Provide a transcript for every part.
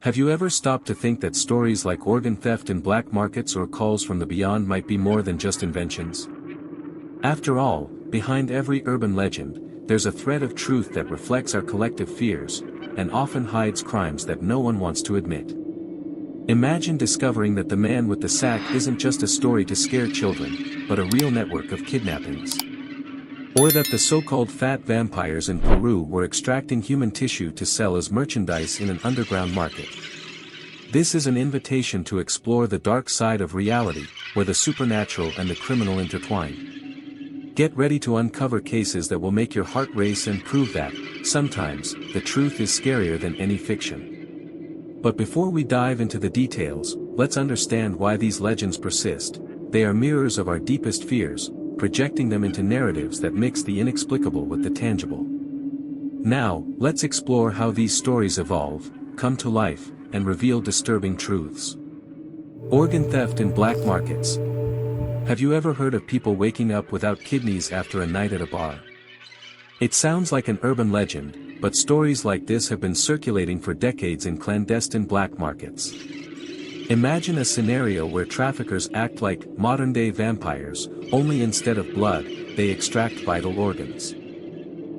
Have you ever stopped to think that stories like organ theft in black markets or calls from the beyond might be more than just inventions? After all, behind every urban legend, there's a thread of truth that reflects our collective fears, and often hides crimes that no one wants to admit. Imagine discovering that the man with the sack isn't just a story to scare children, but a real network of kidnappings. Or that the so-called fat vampires in Peru were extracting human tissue to sell as merchandise in an underground market. This is an invitation to explore the dark side of reality, where the supernatural and the criminal intertwine. Get ready to uncover cases that will make your heart race and prove that, sometimes, the truth is scarier than any fiction. But before we dive into the details, let's understand why these legends persist. They are mirrors of our deepest fears, projecting them into narratives that mix the inexplicable with the tangible. Now, let's explore how these stories evolve, come to life, and reveal disturbing truths. Organ theft in black markets. Have you ever heard of people waking up without kidneys after a night at a bar? It sounds like an urban legend, but stories like this have been circulating for decades in clandestine black markets. Imagine a scenario where traffickers act like modern-day vampires, only instead of blood, they extract vital organs.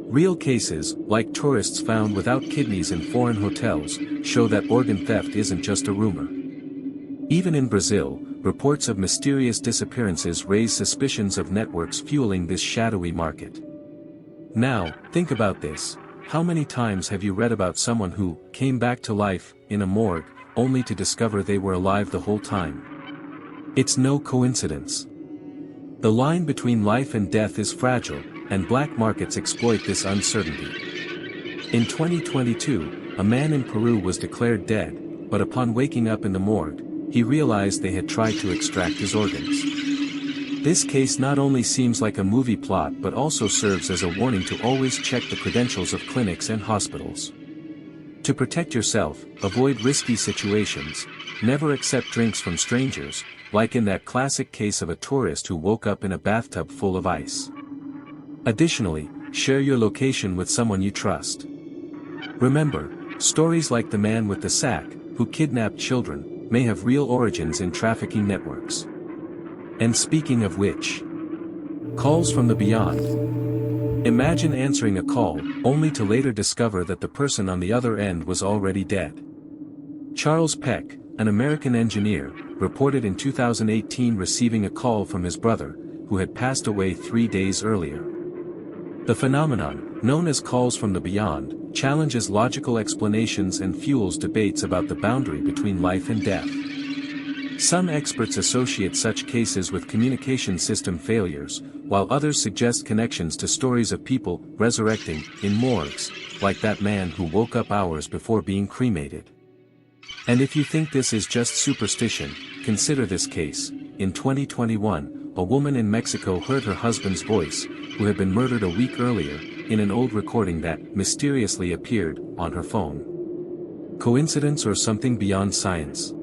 Real cases, like tourists found without kidneys in foreign hotels, show that organ theft isn't just a rumor. Even in Brazil, reports of mysterious disappearances raise suspicions of networks fueling this shadowy market. Now, think about this. How many times have you read about someone who came back to life in a morgue, only to discover they were alive the whole time? It's no coincidence. The line between life and death is fragile, and black markets exploit this uncertainty. In 2022, a man in Peru was declared dead, but upon waking up in the morgue, he realized they had tried to extract his organs. This case not only seems like a movie plot but also serves as a warning to always check the credentials of clinics and hospitals. To protect yourself, avoid risky situations, never accept drinks from strangers, like in that classic case of a tourist who woke up in a bathtub full of ice. Additionally, share your location with someone you trust. Remember, stories like the man with the sack, who kidnapped children, may have real origins in trafficking networks. And speaking of which, calls from the beyond. Imagine answering a call, only to later discover that the person on the other end was already dead. Charles Peck, an American engineer, reported in 2018 receiving a call from his brother, who had passed away 3 days earlier. The phenomenon, known as calls from the beyond, challenges logical explanations and fuels debates about the boundary between life and death. Some experts associate such cases with communication system failures, while others suggest connections to stories of people resurrecting in morgues, like that man who woke up hours before being cremated. And if you think this is just superstition, consider this case. In 2021, a woman in Mexico heard her husband's voice, who had been murdered a week earlier, in an old recording that mysteriously appeared on her phone. Coincidence or something beyond science?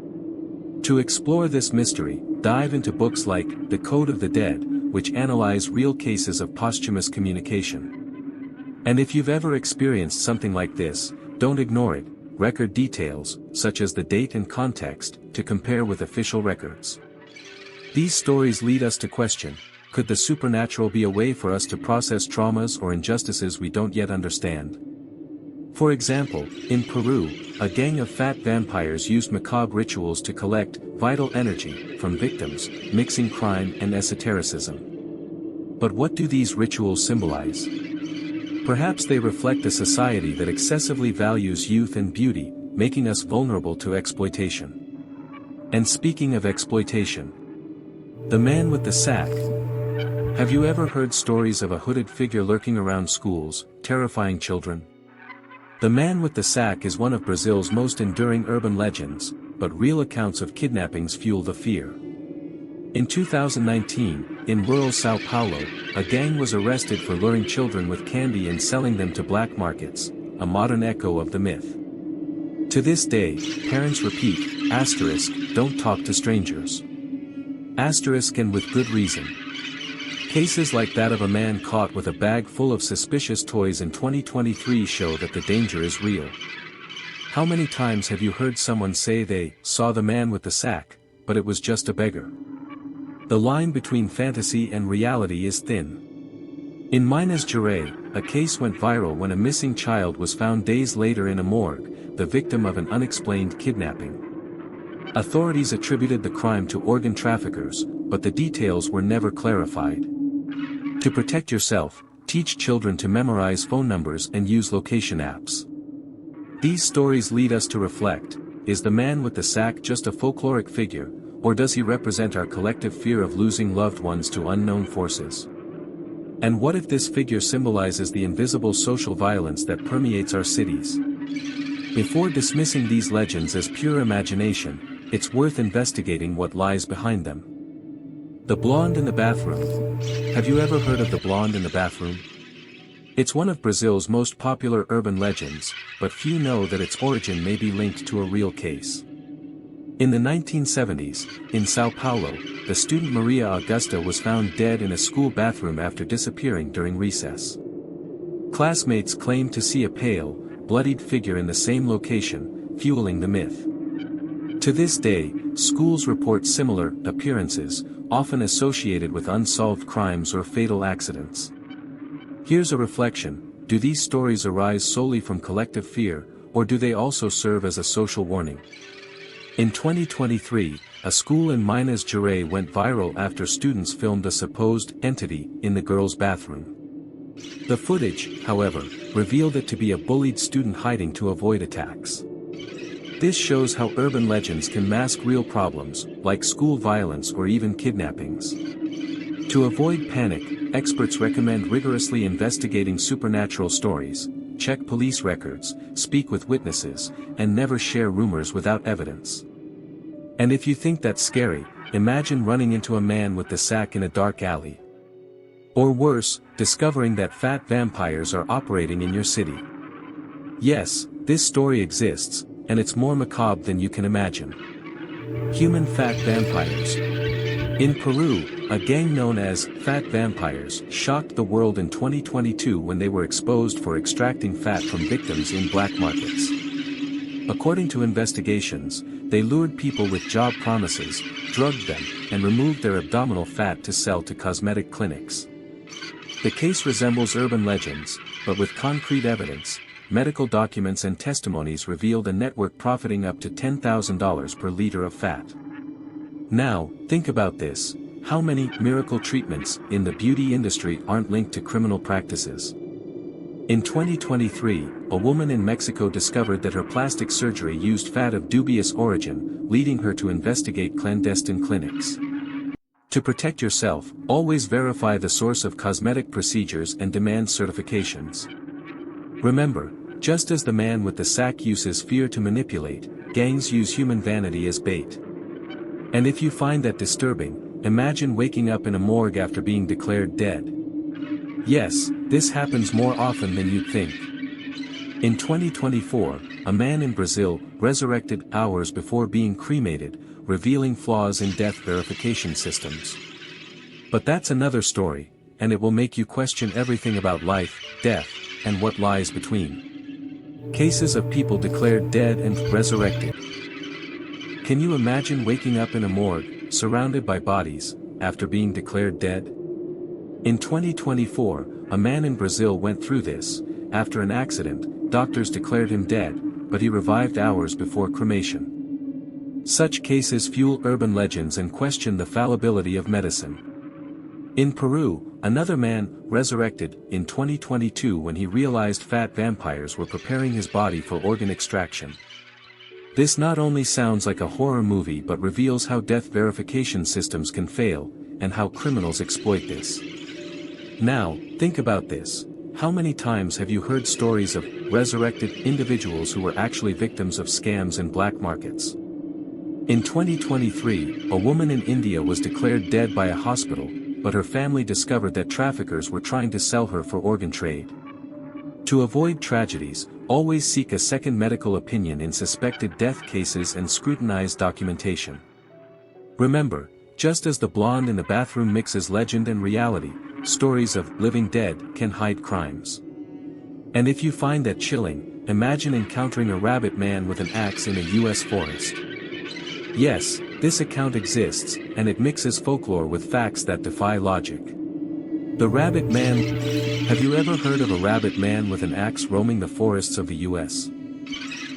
To explore this mystery, dive into books like The Code of the Dead, which analyze real cases of posthumous communication. And if you've ever experienced something like this, don't ignore it. Record details, such as the date and context, to compare with official records. These stories lead us to question, could the supernatural be a way for us to process traumas or injustices we don't yet understand? For example, in Peru, a gang of fat vampires used macabre rituals to collect vital energy from victims, mixing crime and esotericism. But what do these rituals symbolize? Perhaps they reflect a society that excessively values youth and beauty, making us vulnerable to exploitation. And speaking of exploitation, the man with the sack. Have you ever heard stories of a hooded figure lurking around schools, terrifying children? The man with the sack is one of Brazil's most enduring urban legends, but real accounts of kidnappings fuel the fear. In 2019, in rural São Paulo, a gang was arrested for luring children with candy and selling them to black markets, a modern echo of the myth. To this day, parents repeat, don't talk to strangers. And with good reason. Cases like that of a man caught with a bag full of suspicious toys in 2023 show that the danger is real. How many times have you heard someone say they saw the man with the sack, but it was just a beggar? The line between fantasy and reality is thin. In Minas Gerais, a case went viral when a missing child was found days later in a morgue, the victim of an unexplained kidnapping. Authorities attributed the crime to organ traffickers, but the details were never clarified. To protect yourself, teach children to memorize phone numbers and use location apps. These stories lead us to reflect, is the man with the sack just a folkloric figure, or does he represent our collective fear of losing loved ones to unknown forces? And what if this figure symbolizes the invisible social violence that permeates our cities? Before dismissing these legends as pure imagination, it's worth investigating what lies behind them. The blonde in the bathroom. Have you ever heard of the blonde in the bathroom? It's one of Brazil's most popular urban legends, but few know that its origin may be linked to a real case. In the 1970s, in Sao Paulo, the student Maria Augusta was found dead in a school bathroom after disappearing during recess. Classmates claimed to see a pale, bloodied figure in the same location, fueling the myth. To this day, schools report similar appearances, often associated with unsolved crimes or fatal accidents. Here's a reflection: do these stories arise solely from collective fear, or do they also serve as a social warning? In 2023, a school in Minas Gerais went viral after students filmed a supposed entity in the girls' bathroom. The footage, however, revealed it to be a bullied student hiding to avoid attacks. This shows how urban legends can mask real problems, like school violence or even kidnappings. To avoid panic, experts recommend rigorously investigating supernatural stories, check police records, speak with witnesses, and never share rumors without evidence. And if you think that's scary, imagine running into a man with the sack in a dark alley. Or worse, discovering that fat vampires are operating in your city. Yes, this story exists, and it's more macabre than you can imagine. Human fat vampires. In Peru, a gang known as Fat Vampires shocked the world in 2022 when they were exposed for extracting fat from victims in black markets. According to investigations, they lured people with job promises, drugged them, and removed their abdominal fat to sell to cosmetic clinics. The case resembles urban legends, but with concrete evidence. Medical documents and testimonies revealed a network profiting up to $10,000 per liter of fat. Now, think about this: how many miracle treatments in the beauty industry aren't linked to criminal practices? In 2023, a woman in Mexico discovered that her plastic surgery used fat of dubious origin, leading her to investigate clandestine clinics. To protect yourself, always verify the source of cosmetic procedures and demand certifications. Remember, just as the man with the sack uses fear to manipulate, gangs use human vanity as bait. And if you find that disturbing, imagine waking up in a morgue after being declared dead. Yes, this happens more often than you'd think. In 2024, a man in Brazil resurrected hours before being cremated, revealing flaws in death verification systems. But that's another story, and it will make you question everything about life, death, and what lies between. Cases of people declared dead and resurrected. Can you imagine waking up in a morgue, surrounded by bodies, after being declared dead? In 2024, a man in Brazil went through this. After an accident, doctors declared him dead, but he revived hours before cremation. Such cases fuel urban legends and question the fallibility of medicine. In Peru, another man resurrected in 2022 when he realized fat vampires were preparing his body for organ extraction. This not only sounds like a horror movie but reveals how death verification systems can fail, and how criminals exploit this. Now, think about this: how many times have you heard stories of resurrected individuals who were actually victims of scams and black markets? In 2023, a woman in India was declared dead by a hospital, but her family discovered that traffickers were trying to sell her for organ trade. To avoid tragedies, always seek a second medical opinion in suspected death cases and scrutinize documentation. Remember, just as the blonde in the bathroom mixes legend and reality, stories of living dead can hide crimes. And if you find that chilling, imagine encountering a rabbit man with an axe in a US forest. Yes, this account exists, and it mixes folklore with facts that defy logic. The Rabbit Man. Have you ever heard of a rabbit man with an axe roaming the forests of the US?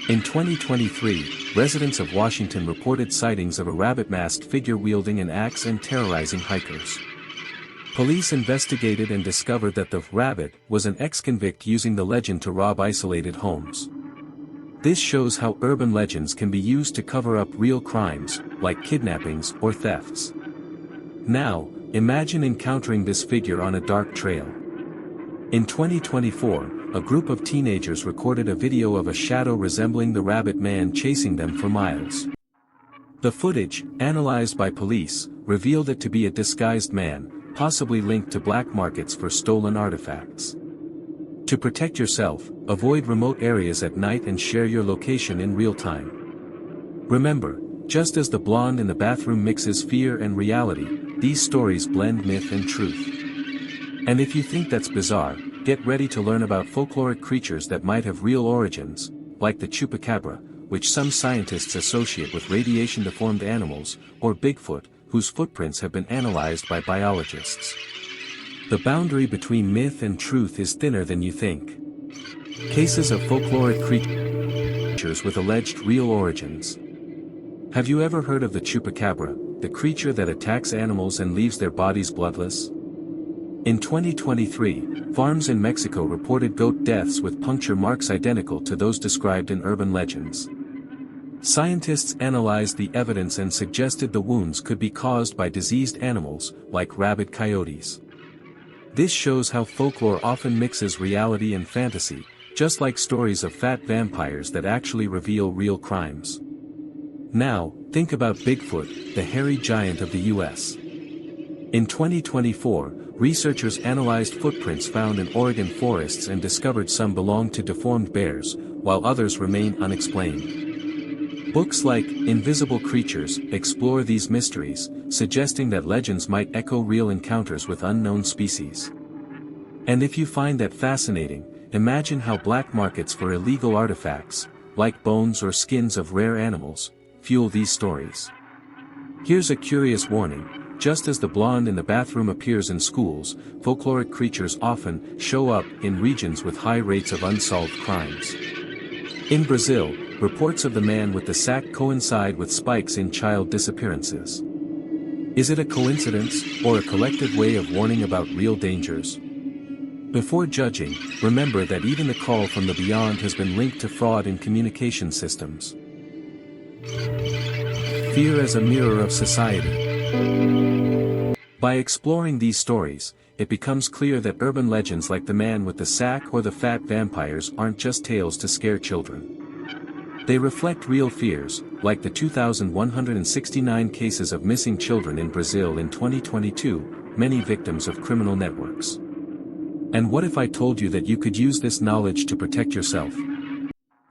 In 2023, residents of Washington reported sightings of a rabbit-masked figure wielding an axe and terrorizing hikers. Police investigated and discovered that the rabbit was an ex-convict using the legend to rob isolated homes. This shows how urban legends can be used to cover up real crimes, like kidnappings or thefts. Now, imagine encountering this figure on a dark trail. In 2024, a group of teenagers recorded a video of a shadow resembling the rabbit man chasing them for miles. The footage, analyzed by police, revealed it to be a disguised man, possibly linked to black markets for stolen artifacts. To protect yourself, avoid remote areas at night and share your location in real time. Remember, just as the blonde in the bathroom mixes fear and reality, these stories blend myth and truth. And if you think that's bizarre, get ready to learn about folkloric creatures that might have real origins, like the chupacabra, which some scientists associate with radiation-deformed animals, or Bigfoot, whose footprints have been analyzed by biologists. The boundary between myth and truth is thinner than you think. Cases of folkloric creatures with alleged real origins. Have you ever heard of the chupacabra, the creature that attacks animals and leaves their bodies bloodless? In 2023, farms in Mexico reported goat deaths with puncture marks identical to those described in urban legends. Scientists analyzed the evidence and suggested the wounds could be caused by diseased animals, like rabid coyotes. This shows how folklore often mixes reality and fantasy, just like stories of fat vampires that actually reveal real crimes. Now, think about Bigfoot, the hairy giant of the US. In 2024, researchers analyzed footprints found in Oregon forests and discovered some belonged to deformed bears, while others remain unexplained. Books like Invisible Creatures explore these mysteries, suggesting that legends might echo real encounters with unknown species. And if you find that fascinating, imagine how black markets for illegal artifacts, like bones or skins of rare animals, fuel these stories. Here's a curious warning: just as the blonde in the bathroom appears in schools, folkloric creatures often show up in regions with high rates of unsolved crimes. In Brazil, reports of the man with the sack coincide with spikes in child disappearances. Is it a coincidence, or a collective way of warning about real dangers? Before judging, remember that even the call from the beyond has been linked to fraud in communication systems. Fear as a mirror of society. By exploring these stories, it becomes clear that urban legends like the man with the sack or the fat vampires aren't just tales to scare children. They reflect real fears, like the 2,169 cases of missing children in Brazil in 2022, many victims of criminal networks. And what if I told you that you could use this knowledge to protect yourself?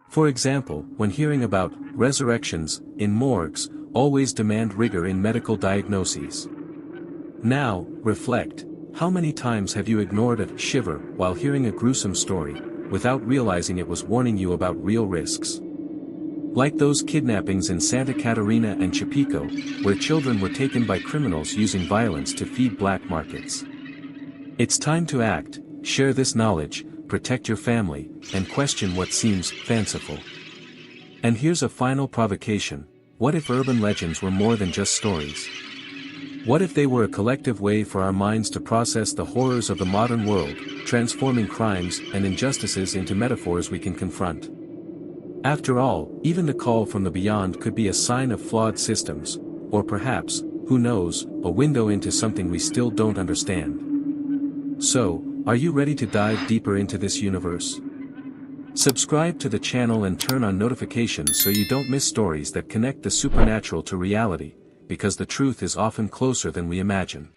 For example, when hearing about resurrections in morgues, always demand rigor in medical diagnoses. Now, reflect: how many times have you ignored a shiver while hearing a gruesome story, without realizing it was warning you about real risks? Like those kidnappings in Santa Catarina and Chapico, where children were taken by criminals using violence to feed black markets. It's time to act, share this knowledge, protect your family, and question what seems fanciful. And here's a final provocation: what if urban legends were more than just stories? What if they were a collective way for our minds to process the horrors of the modern world, transforming crimes and injustices into metaphors we can confront? After all, even the call from the beyond could be a sign of flawed systems, or perhaps, who knows, a window into something we still don't understand. So, are you ready to dive deeper into this universe? Subscribe to the channel and turn on notifications so you don't miss stories that connect the supernatural to reality, because the truth is often closer than we imagine.